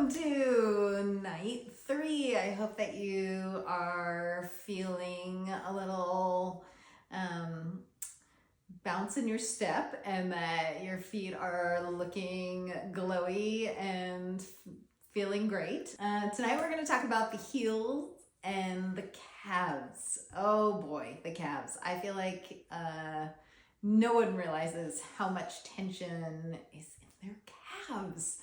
Welcome to night 3. I hope that you are feeling a little bounce in your step and that your feet are looking glowy and feeling great. Tonight we're going to talk about the heels and the calves. Oh boy, the calves. I feel like no one realizes how much tension is in their calves.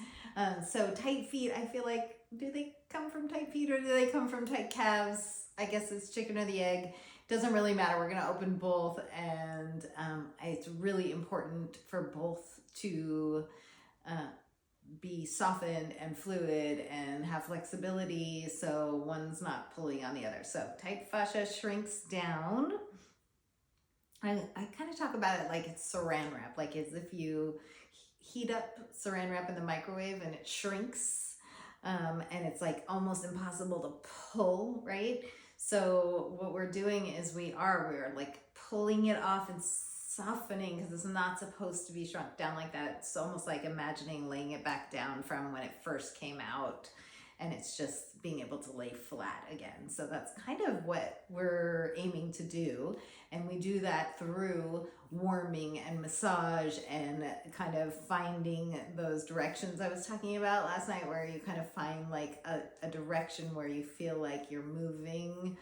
So tight feet, I feel like, do they come from tight feet or do they come from tight calves? I guess it's chicken or the egg. Doesn't really matter. We're going to open both, and it's really important for both to be softened and fluid and have flexibility so one's not pulling on the other. So tight fascia shrinks down. I kind of talk about it like it's saran wrap, like as if you heat up saran wrap in the microwave and it shrinks, and it's like almost impossible to pull, right? So what we're doing is we're like pulling it off and softening, because it's not supposed to be shrunk down like that. It's almost like imagining laying it back down from when it first came out, and it's just being able to lay flat again. So that's kind of what we're aiming to do. And we do that through warming and massage and kind of finding those directions I was talking about last night, where you kind of find like a direction where you feel like you're moving,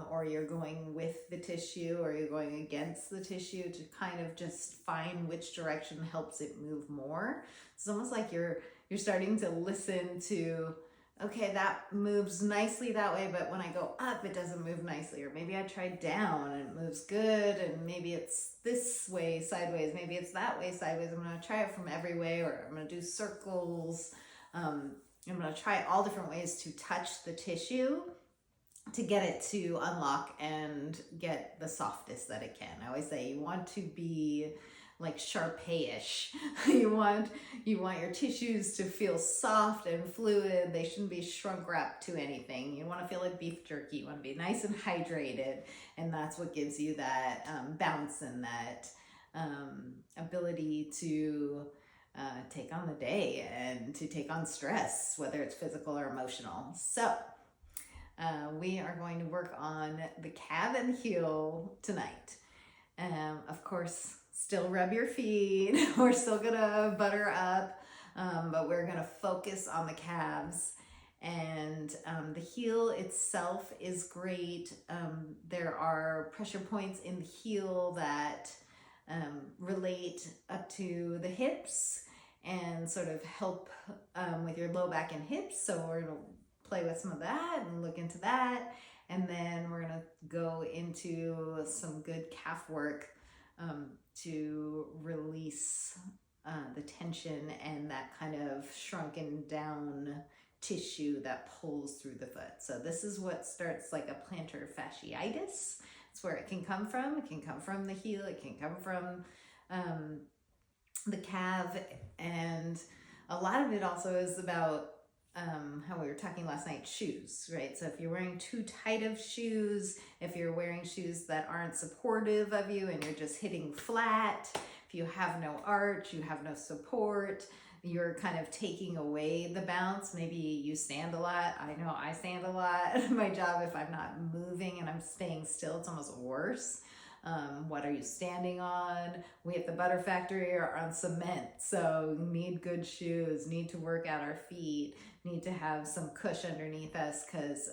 or you're going with the tissue or you're going against the tissue, to kind of just find which direction helps it move more. It's almost like you're starting to listen to, okay, that moves nicely that way, but when I go up, it doesn't move nicely. Or maybe I try down and it moves good, and maybe it's this way sideways, maybe it's that way sideways. I'm going to try it from every way, or I'm going to do circles. I'm going to try all different ways to touch the tissue to get it to unlock and get the softest that it can. I always say you want to be like Shar-Pei-ish. you want your tissues to feel soft and fluid. They shouldn't be shrunk wrapped to anything. You want to feel like beef jerky. You want to be nice and hydrated, and that's what gives you that bounce and that ability to take on the day and to take on stress, whether it's physical or emotional. So we are going to work on the calf and heel tonight. Of course, still rub your feet. We're still gonna butter up, but we're gonna focus on the calves. And the heel itself is great. There are pressure points in the heel that relate up to the hips and sort of help with your low back and hips. So we're gonna play with some of that and look into that. And then we're gonna go into some good calf work to release the tension and that kind of shrunken down tissue that pulls through the foot. So this is what starts like a plantar fasciitis. It's where it can come from. It can come from the heel. It can come from the calf. And a lot of it also is about how we were talking last night, shoes, right? So if you're wearing too tight of shoes, if you're wearing shoes that aren't supportive of you and you're just hitting flat, if you have no arch, you have no support, you're kind of taking away the bounce. Maybe you stand a lot. I know I stand a lot. My job, if I'm not moving and I'm staying still, it's almost worse. What are you standing on? We at the Butter Factory are on cement, so need good shoes, need to work out our feet, need to have some cush underneath us, because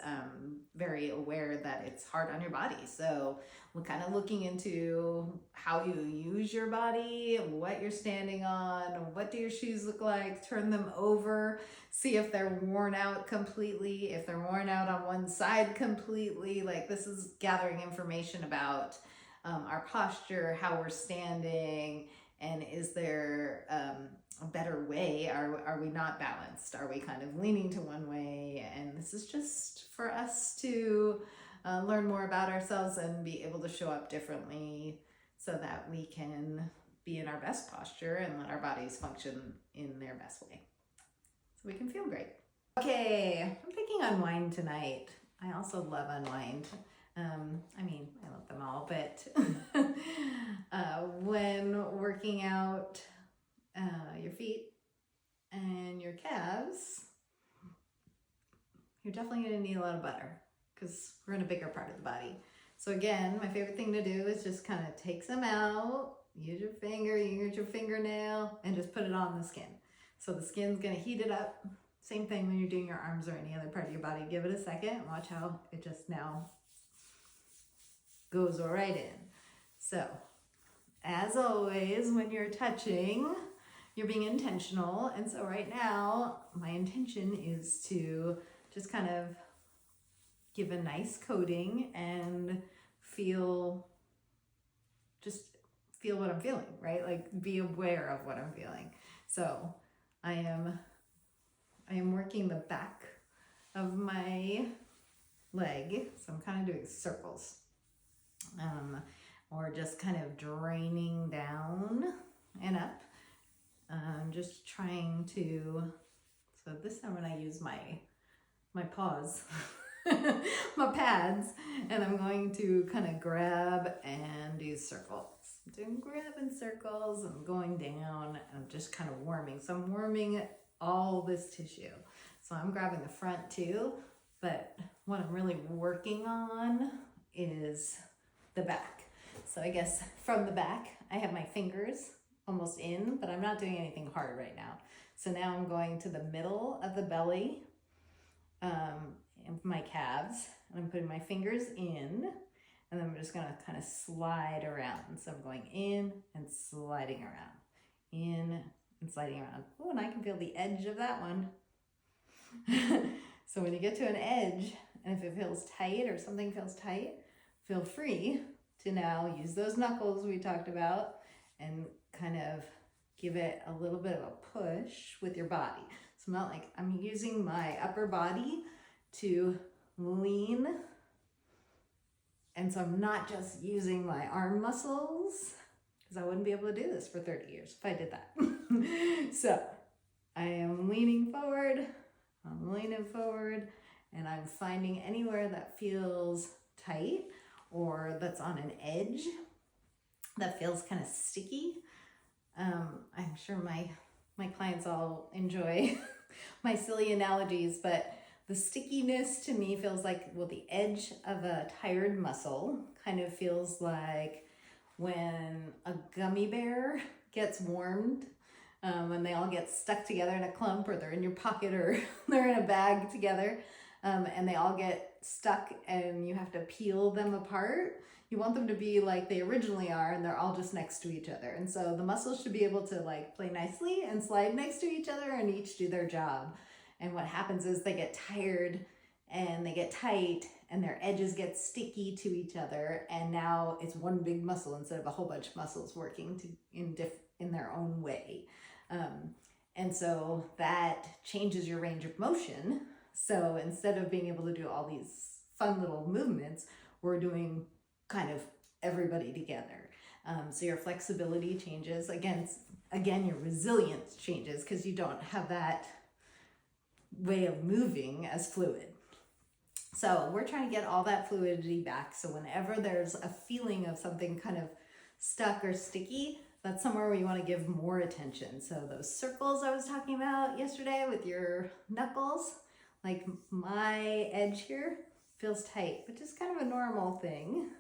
very aware that it's hard on your body. So we're kind of looking into how you use your body, what you're standing on, what do your shoes look like, turn them over, see if they're worn out completely, if they're worn out on one side completely. Like, this is gathering information about our posture, how we're standing, and is there a better way? Are we not balanced? Are we kind of leaning to one way? And this is just for us to learn more about ourselves and be able to show up differently so that we can be in our best posture and let our bodies function in their best way so we can feel great. Okay, I'm picking unwind tonight. I also love unwind. I love them all, but when working out your feet and your calves, you're definitely going to need a lot of butter because we're in a bigger part of the body. So again, my favorite thing to do is just kind of take some out, use your finger, use your fingernail, and just put it on the skin. So the skin's going to heat it up. Same thing when you're doing your arms or any other part of your body. Give it a second. Watch how it just now goes right in. So as always, when you're touching, you're being intentional. And so right now, my intention is to just kind of give a nice coating and feel what I'm feeling, right? Like be aware of what I'm feeling. So I am working the back of my leg. So I'm kind of doing circles. Or just kind of draining down and up. Just trying to, so this time when I use my paws, my pads, and I'm going to kind of grab and do circles. I'm doing grabbing circles, I'm going down, and I'm just kind of warming. So I'm warming all this tissue. So I'm grabbing the front too, but what I'm really working on is the back. So I guess from the back, I have my fingers almost in, but I'm not doing anything hard right now. So now I'm going to the middle of the belly, and my calves, and I'm putting my fingers in, and then I'm just gonna kind of slide around. So I'm going in and sliding around, in and sliding around. Oh, and I can feel the edge of that one. So when you get to an edge, and if it feels tight or something feels tight, feel free to now use those knuckles we talked about and kind of give it a little bit of a push with your body. So not like I'm using my upper body to lean. And so I'm not just using my arm muscles, because I wouldn't be able to do this for 30 years if I did that. So I am leaning forward, and I'm finding anywhere that feels tight or that's on an edge that feels kind of sticky. I'm sure my clients all enjoy my silly analogies, but the stickiness to me feels like, well, the edge of a tired muscle kind of feels like when a gummy bear gets warmed, when they all get stuck together in a clump, or they're in your pocket, or they're in a bag together, and they all get stuck and you have to peel them apart. You want them to be like they originally are, and they're all just next to each other. And so the muscles should be able to like play nicely and slide next to each other and each do their job. And what happens is they get tired and they get tight and their edges get sticky to each other. And now it's one big muscle instead of a whole bunch of muscles working in their own way. And so that changes your range of motion. So instead of being able to do all these fun little movements, we're doing kind of everybody together. So your flexibility changes. Again, your resilience changes because you don't have that way of moving as fluid. So we're trying to get all that fluidity back. So whenever there's a feeling of something kind of stuck or sticky, that's somewhere where you want to give more attention. So those circles I was talking about yesterday with your knuckles, like my edge here feels tight, which is kind of a normal thing.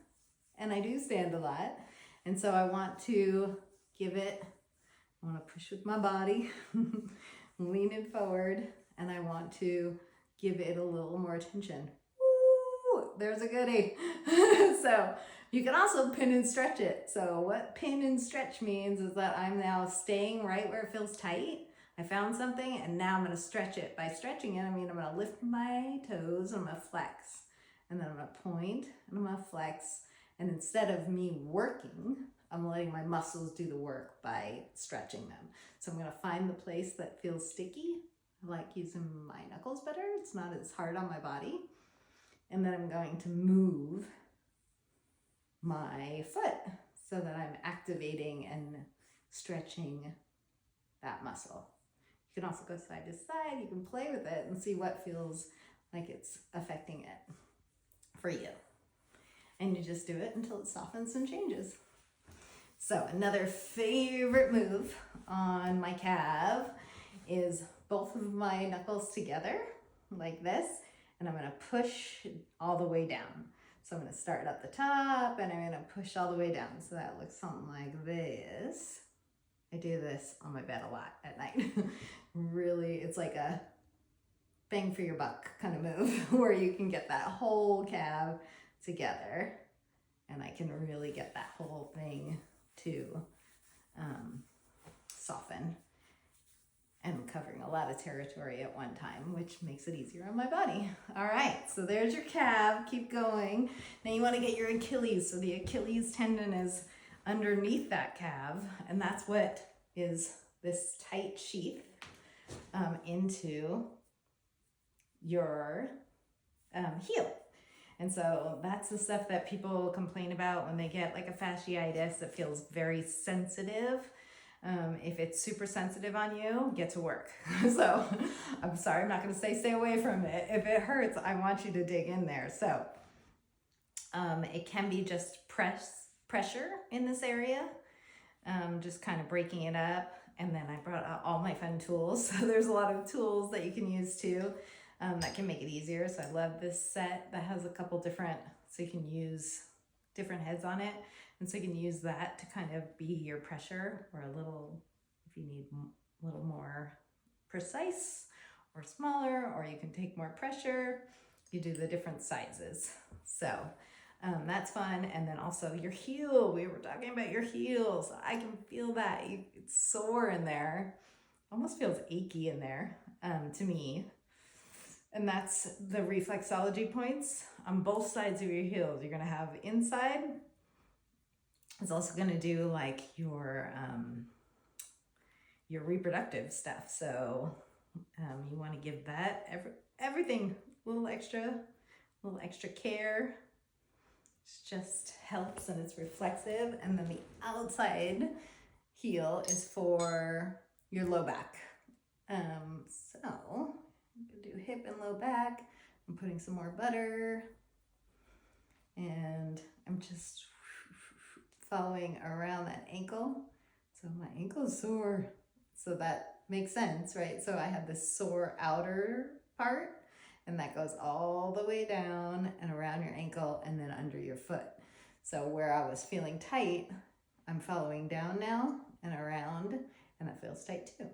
And I do stand a lot. And so I want to I want to push with my body, lean it forward, and I want to give it a little more attention. Woo, there's a goodie. So you can also pin and stretch it. So what pin and stretch means is that I'm now staying right where it feels tight. I found something and now I'm going to stretch it. By stretching it, I mean I'm going to lift my toes and I'm going to flex. And then I'm going to point and I'm going to flex. And instead of me working, I'm letting my muscles do the work by stretching them. So I'm going to find the place that feels sticky. I like using my knuckles better. It's not as hard on my body. And then I'm going to move my foot so that I'm activating and stretching that muscle. You can also go side to side. You can play with it and see what feels like it's affecting it for you. And you just do it until it softens and changes. So another favorite move on my calf is both of my knuckles together like this. and I'm gonna push all the way down. So I'm gonna start at the top and I'm gonna push all the way down. So that looks something like this. I do this on my bed a lot at night. Really, it's like a bang for your buck kind of move where you can get that whole calf together, and I can really get that whole thing to soften. And covering a lot of territory at one time, which makes it easier on my body. All right, so there's your calf. Keep going. Now you want to get your Achilles. So the Achilles tendon is underneath that calf, and that's what is this tight sheath into your heel. And so that's the stuff that people complain about when they get like a fasciitis. It feels very sensitive. If it's super sensitive on you, get to work. So I'm sorry, I'm not going to say stay away from it. If it hurts, I want you to dig in there. So it can be just pressure in this area, just kind of breaking it up. And then I brought out all my fun tools. So there's a lot of tools that you can use too that can make it easier. So I love this set that has a couple different, so you can use different heads on it. And so you can use that to kind of be your pressure, or a little, if you need a little more precise or smaller, or you can take more pressure. You do the different sizes. So that's fun. And then also your heel. We were talking about your heels. I can feel that. It's sore in there. Almost feels achy in there to me. And that's the reflexology points on both sides of your heels. You're going to have inside. It's also going to do like your reproductive stuff. So you want to give that everything a little extra care. It just helps, and it's reflexive. And then the outside heel is for your low back. So I'm going to do hip and low back. I'm putting some more butter, and I'm just following around that ankle. So my ankle's sore. So that makes sense, right? So I have this sore outer part, and that goes all the way down and around your ankle and then under your foot. So where I was feeling tight, I'm following down now and around, and that feels tight too.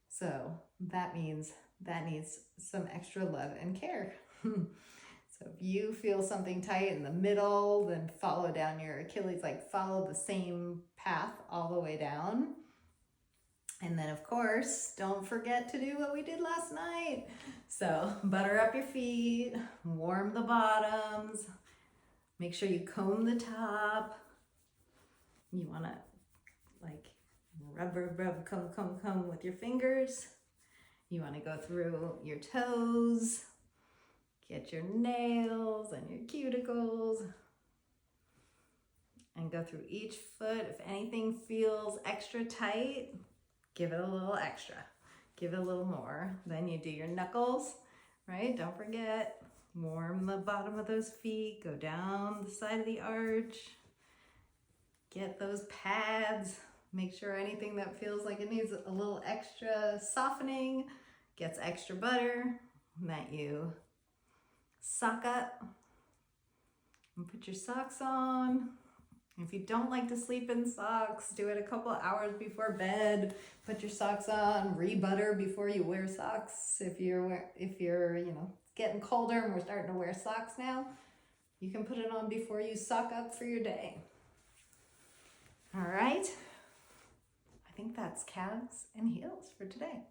So that means that needs some extra love and care. So if you feel something tight in the middle, then follow down your Achilles, like follow the same path all the way down. And then of course, don't forget to do what we did last night. So butter up your feet, warm the bottoms, make sure you comb the top. You wanna like rub, comb with your fingers. You wanna go through your toes, get your nails and your cuticles, and go through each foot. If anything feels extra tight, give it a little extra. Give it a little more. Then you do your knuckles, right? Don't forget, warm the bottom of those feet, go down the side of the arch, get those pads. Make sure anything that feels like it needs a little extra softening gets extra butter, that you sock up and put your socks on. If you don't like to sleep in socks, do it a couple of hours before bed. Put your socks on, re-butter before you wear socks. If you're getting colder and we're starting to wear socks now, you can put it on before you sock up for your day. All right. I think that's calves and heels for today.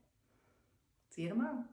See you tomorrow.